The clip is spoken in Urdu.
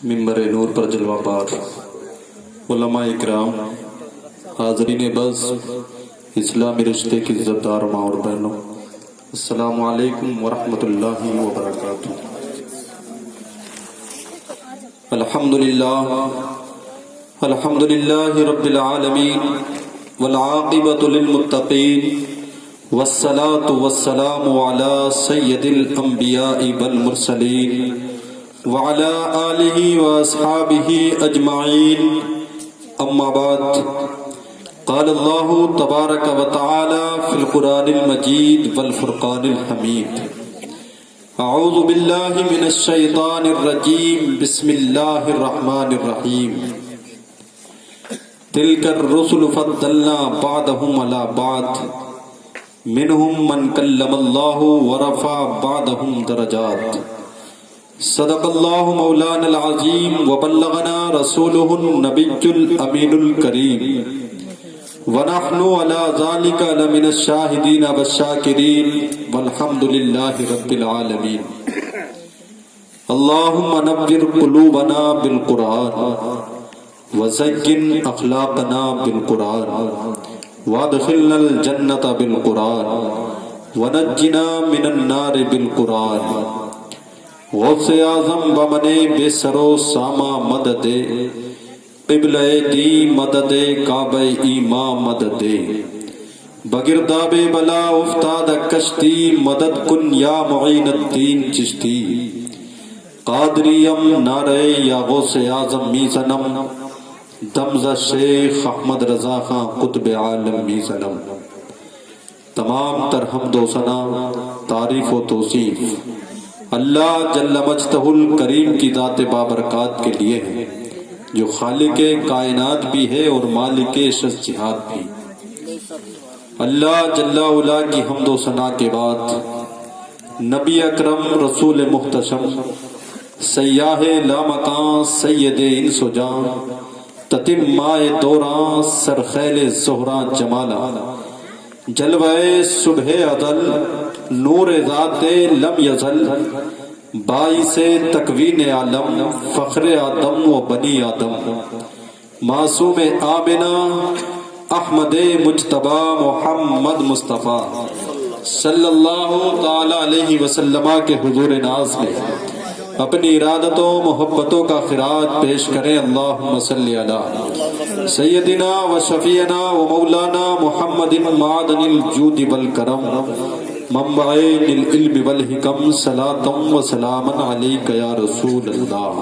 منبر نور پر جلوہ پار علماء اکرام، حاضرین بس، اسلامی رشتے کی عزت دار ماں اور بہنوں، السلام علیکم ورحمۃ اللہ وبرکاتہ۔ الحمدللہ رب العالمین والعاقبۃ للمتقین والصلاة والسلام علی سید الانبیاء والمرسلین وعلى آلہ واصحابہ اجمعین، اما بعد، قال اللہ تبارک وتعالی فی القرآن المجید والفرقان الحمید، اعوذ باللہ من الشیطان الرجیم، بسم اللہ الرحمن الرحیم، تلک الرسل فضلنا بعضهم علی بعض منہم من کلم اللہ ورفع بعضهم درجات، صدق اللہ مولانا العظیم وبلغنا رسولہ النبی الامین الکریم، ونحن علی ذالک لمن الشاہدین والشاکرین والحمد للہ رب العالمین۔ اللہم نور قلوبنا بالقرآن وزین اخلاقنا بالقرآن وادخلنا الجنة بالقرآن ونجنا من النار بالقرآن۔ غوث اعظم بمنے بے سرو ساما مدد، قبلہ دی مدد، کعبہ ایمان مدد، بگرداب بلا افتاد کشتی، مدد کن یا معین الدین چشتی، قادریم نعرہ یا غوث اعظم می صنم، دمزہ شیخ احمد رضا خان قطب عالم می صنم۔ تمام تر حمد و ثنا، تعریف و توصیف اللہ جل مجدہ الکریم کی ذات بابرکات کے لیے ہے، جو خالق کائنات بھی ہے اور مالک شش جہات بھی۔ اللہ جل علا کی حمد و ثنا کے بعد نبی اکرم رسول محتشم سیاہ لامکان سید انس و جان تتمہ دوراں سرخیل زہراں جمالا، جلوہ صبح ازل نور ذات لم یزل، باعث تکوین عالم فخر آدم و بنی آدم، معصوم آمنہ احمد مجتبی محمد مصطفیٰ صلی اللہ تعالی علیہ وسلم کے حضور ناز میں اپنی ارادتوں محبتوں کا خراج پیش کریں۔ اللہم صلی علی سیدنا و شفیعنا و مولانا محمد معدن الجود والکرم، منبع العلم والحکم، صلاۃ و سلاما علیک یا رسول اللہ۔